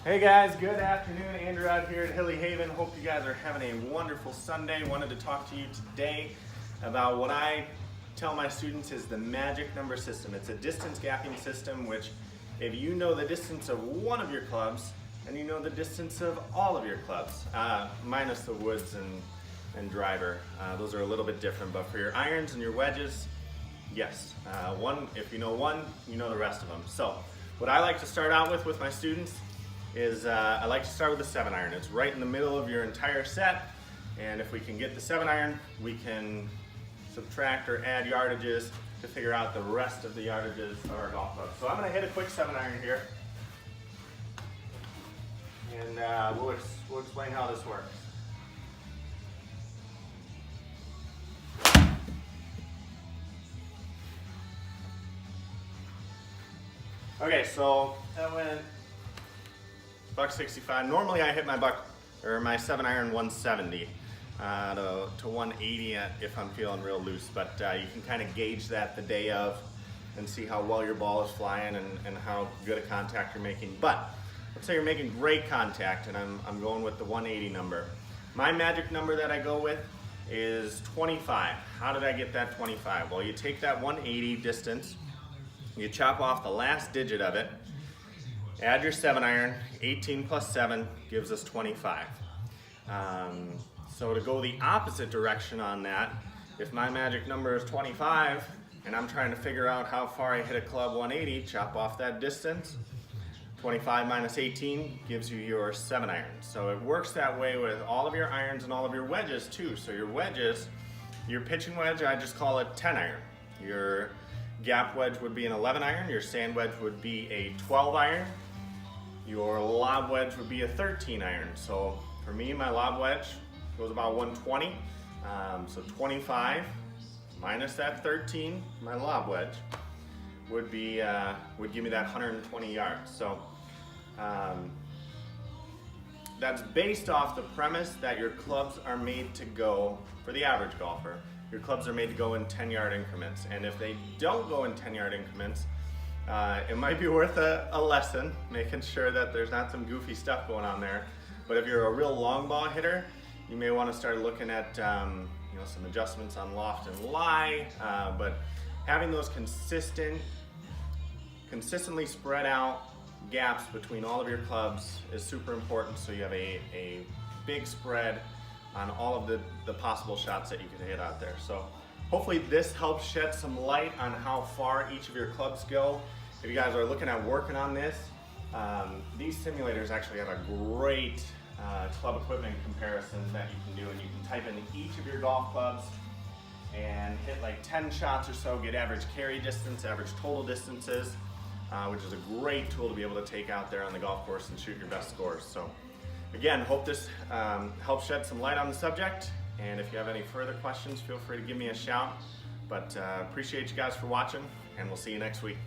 Hey guys, good afternoon. Andrew out here at Hilly Haven. Hope you guys are having a wonderful Sunday. Wanted to talk to you today about what I tell my students is the magic number system. It's a distance gapping system which, if you know the distance of one of your clubs and you know the distance of all of your clubs, minus the woods and driver, those are a little bit different, but for your irons and your wedges, yes, if you know one, you know the rest of them. So what I like to start out with my students is I like to start with the 7-iron. It's right in the middle of your entire set, and if we can get the 7-iron, we can subtract or add yardages to figure out the rest of the yardages of our golf club. So I'm going to hit a quick 7-iron here, and we'll explain how this works. Okay, so that went $165. Normally I hit my 7-iron 170 to 180 if I'm feeling real loose, but you can kind of gauge that the day of and see how well your ball is flying and how good a contact you're making. But let's say you're making great contact and I'm going with the 180 number. My magic number that I go with is 25. How did I get that 25? Well, you take that 180 distance, you chop off the last digit of it, add your 7-iron, 18 plus 7 gives us 25. So to go the opposite direction on that, if my magic number is 25 and I'm trying to figure out how far I hit a club 180, chop off that distance. 25 minus 18 gives you your 7-iron. So it works that way with all of your irons and all of your wedges too. So your wedges, your pitching wedge, I just call it 10-iron. Your gap wedge would be an 11-iron. Your sand wedge would be a 12-iron. Your lob wedge would be a 13-iron. So for me, my lob wedge goes about 120. So 25 minus that 13, my lob wedge, would give me that 120 yards. So that's based off the premise that your clubs are made to go, for the average golfer, your clubs are made to go in 10-yard increments. And if they don't go in 10-yard increments, it might be worth a lesson, making sure that there's not some goofy stuff going on there. But if you're a real long ball hitter, you may want to start looking at some adjustments on loft and lie. But having those consistently spread out gaps between all of your clubs is super important, so you have a big spread on all of the possible shots that you can hit out there. So hopefully this helps shed some light on how far each of your clubs go. If you guys are looking at working on this, these simulators actually have a great club equipment comparison that you can do, and you can type in each of your golf clubs and hit like 10 shots or so, get average carry distance, average total distances, which is a great tool to be able to take out there on the golf course and shoot your best scores. So again, hope this helps shed some light on the subject, and if you have any further questions, feel free to give me a shout. But appreciate you guys for watching, and we'll see you next week.